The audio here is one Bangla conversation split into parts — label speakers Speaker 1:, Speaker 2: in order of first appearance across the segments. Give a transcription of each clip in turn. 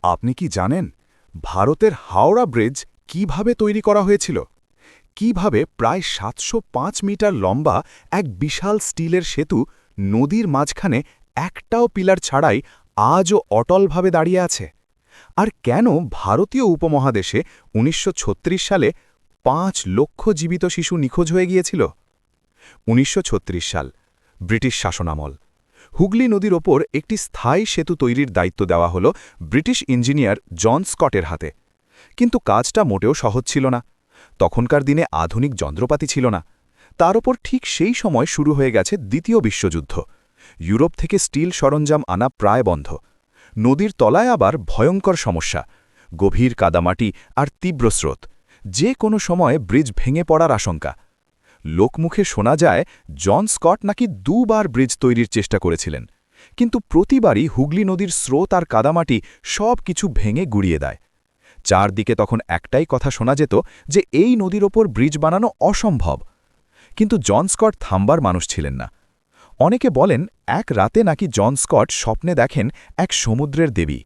Speaker 1: আপনি কি জানেন ভারতের হাওড়া ব্রিজ কিভাবে তৈরি করা হয়েছিল? কিভাবে প্রায় ৭০৫ মিটার লম্বা এক বিশাল স্টিলের সেতু নদীর মাঝখানে একটাও পিলার ছাড়াই আজও অটলভাবে দাঁড়িয়ে আছে? আর কেন ভারতীয় উপমহাদেশে ১৯৩৬ সালে ৫ লক্ষ জীবিত শিশু নিখোঁজ হয়ে গিয়েছিল? ১৯৩৬ সাল, ব্রিটিশ শাসনামল। হুগলি নদীর ওপর একটি স্থায়ী সেতু তৈরির দায়িত্ব দেওয়া হল ব্রিটিশ ইঞ্জিনিয়ার জন স্কটের হাতে। কিন্তু কাজটা মোটেও সহজ ছিল না। তখনকার দিনে আধুনিক যন্ত্রপাতি ছিল না। তার ওপর ঠিক সেই সময় শুরু হয়ে গেছে দ্বিতীয় বিশ্বযুদ্ধ। ইউরোপ থেকে স্টিল সরঞ্জাম আনা প্রায় বন্ধ। নদীর তলায় আবার ভয়ঙ্কর সমস্যা, গভীর কাদামাটি আর তীব্র স্রোত। যে কোনো সময় ব্রিজ ভেঙে পড়ার আশঙ্কা। লোকমুখে শোনা যায় জন স্কট নাকি দুবার ব্রিজ তৈরির চেষ্টা করেছিলেন, কিন্তু প্রতিবারই হুগলি নদীর স্রোত আর কাদামাটি সব কিছু ভেঙে গুড়িয়ে দেয়। চারদিকে তখন একটাই কথা শোনা যেত যে এই নদীর ওপর ব্রিজ বানানো অসম্ভব। কিন্তু জন স্কট থামবার মানুষ ছিলেন না। অনেকে বলেন এক রাতে নাকি জন স্কট স্বপ্নে দেখেন এক সমুদ্রের দেবী।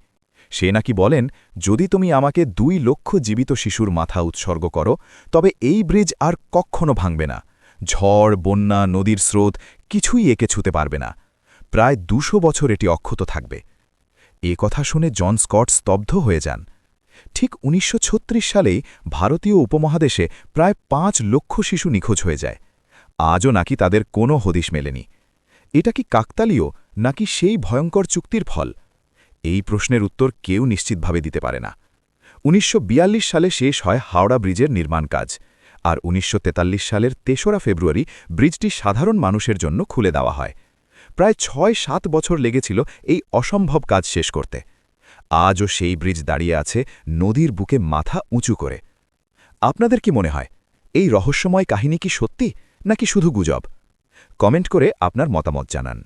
Speaker 1: সে নাকি বলেন, যদি তুমি আমাকে ২ লক্ষ জীবিত শিশুর মাথা উৎসর্গ করো, তবে এই ব্রিজ আর কখনো ভাঙবে না। ঝড়, বন্যা, নদীর স্রোত কিছুই একে ছুতে পারবে না। প্রায় ২০০ বছর এটি অক্ষত থাকবে। এ কথা শুনে জন স্কট স্তব্ধ হয়ে যান। ঠিক ১৯৩৬ সালেই ভারতীয় উপমহাদেশে প্রায় ৫ লক্ষ শিশু নিখোঁজ হয়ে যায়। আজও নাকি তাদের কোনো হদিশ মেলেনি। এটা কি কাকতালীয়, নাকি সেই ভয়ঙ্কর চুক্তির ফল? এই প্রশ্নের উত্তর কেউ নিশ্চিতভাবে দিতে পারে না। ১৯৪২ সালে শেষ হয় হাওড়া ব্রিজের নির্মাণ কাজ, আর ১৯৪৩ সালের ৩রা ফেব্রুয়ারি ব্রিজটি সাধারণ মানুষের জন্য খুলে দেওয়া হয়। প্রায় ৬-৭ বছর লেগেছিল এই অসম্ভব কাজ শেষ করতে। আজও সেই ব্রিজ দাঁড়িয়ে আছে নদীর বুকে মাথা উঁচু করে। আপনাদের কি মনে হয়, এই রহস্যময় কাহিনী কি সত্যি, নাকি শুধু গুজব? কমেন্ট করে আপনার মতামত জানান।